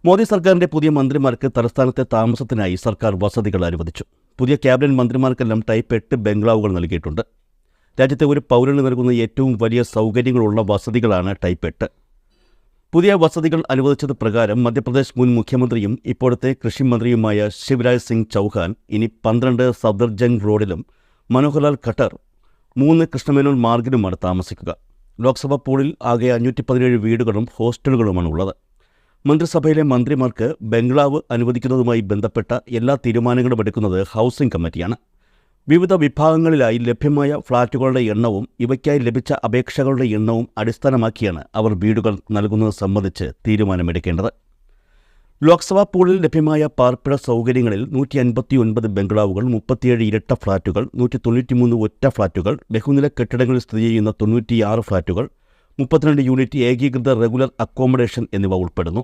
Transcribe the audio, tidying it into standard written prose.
മോദി സർക്കാരിന്റെ പുതിയ മന്ത്രിമാർക്ക് തലസ്ഥാനത്തെ താമസത്തിനായി സർക്കാർ വസതികൾ അനുവദിച്ചു. പുതിയ ക്യാബിനറ്റ് മന്ത്രിമാർക്കെല്ലാം ടൈപ്പ് 8 ബംഗ്ലാവുകൾ നൽകിയിട്ടുണ്ട്. രാജ്യത്തെ ഒരു പൗരന് നൽകുന്ന ഏറ്റവും വലിയ സൗകര്യങ്ങളുള്ള വസതികളാണ് ടൈപ്പ് 8. പുതിയ വസതികൾ അനുവദിച്ചത് പ്രകാരം മധ്യപ്രദേശ് മുൻ മുഖ്യമന്ത്രിയും ഇപ്പോഴത്തെ കൃഷിമന്ത്രിയുമായ ശിവരാജ് സിംഗ് ചൗഹാൻ ഇനി 12 സഫ്ദർജംഗ് റോഡിലും മനോഹർലാൽ ഖട്ടർ 3 കൃഷ്ണമേനോൻ മാർഗിലുമാണ് താമസിക്കുക. ലോക്സഭാ പൂളിൽ ആകെ 517 വീടുകളും ഹോസ്റ്റലുകളുമാണ് ഉള്ളത്. മന്ത്രിസഭയിലെ മന്ത്രിമാർക്ക് ബംഗ്ലാവ് അനുവദിക്കുന്നതുമായി ബന്ധപ്പെട്ട എല്ലാ തീരുമാനങ്ങളും എടുക്കുന്നത് ഹൗസിംഗ് കമ്മിറ്റിയാണ്. വിവിധ വിഭാഗങ്ങളിലായി ലഭ്യമായ ഫ്ളാറ്റുകളുടെ എണ്ണവും ഇവയ്ക്കായി ലഭിച്ച അപേക്ഷകളുടെ എണ്ണവും അടിസ്ഥാനമാക്കിയാണ് അവർ വീടുകൾ നൽകുന്നത് സംബന്ധിച്ച് തീരുമാനമെടുക്കേണ്ടത്. ലോക്സഭാ പൂളിൽ ലഭ്യമായ പാർപ്പിട സൗകര്യങ്ങളിൽ 159 ബംഗ്ലാവുകൾ, 37 ഇരട്ട ഫ്ളാറ്റുകൾ, 193 ഒറ്റ ഫ്ളാറ്റുകൾ, ബഹുനില കെട്ടിടങ്ങളിൽ സ്ഥിതി ചെയ്യുന്ന 96 ഫ്ളാറ്റുകൾ, 32 യൂണിറ്റ് ഏകീകൃത റെഗുലർ അക്കോമഡേഷൻ എന്നിവ ഉൾപ്പെടുന്നു.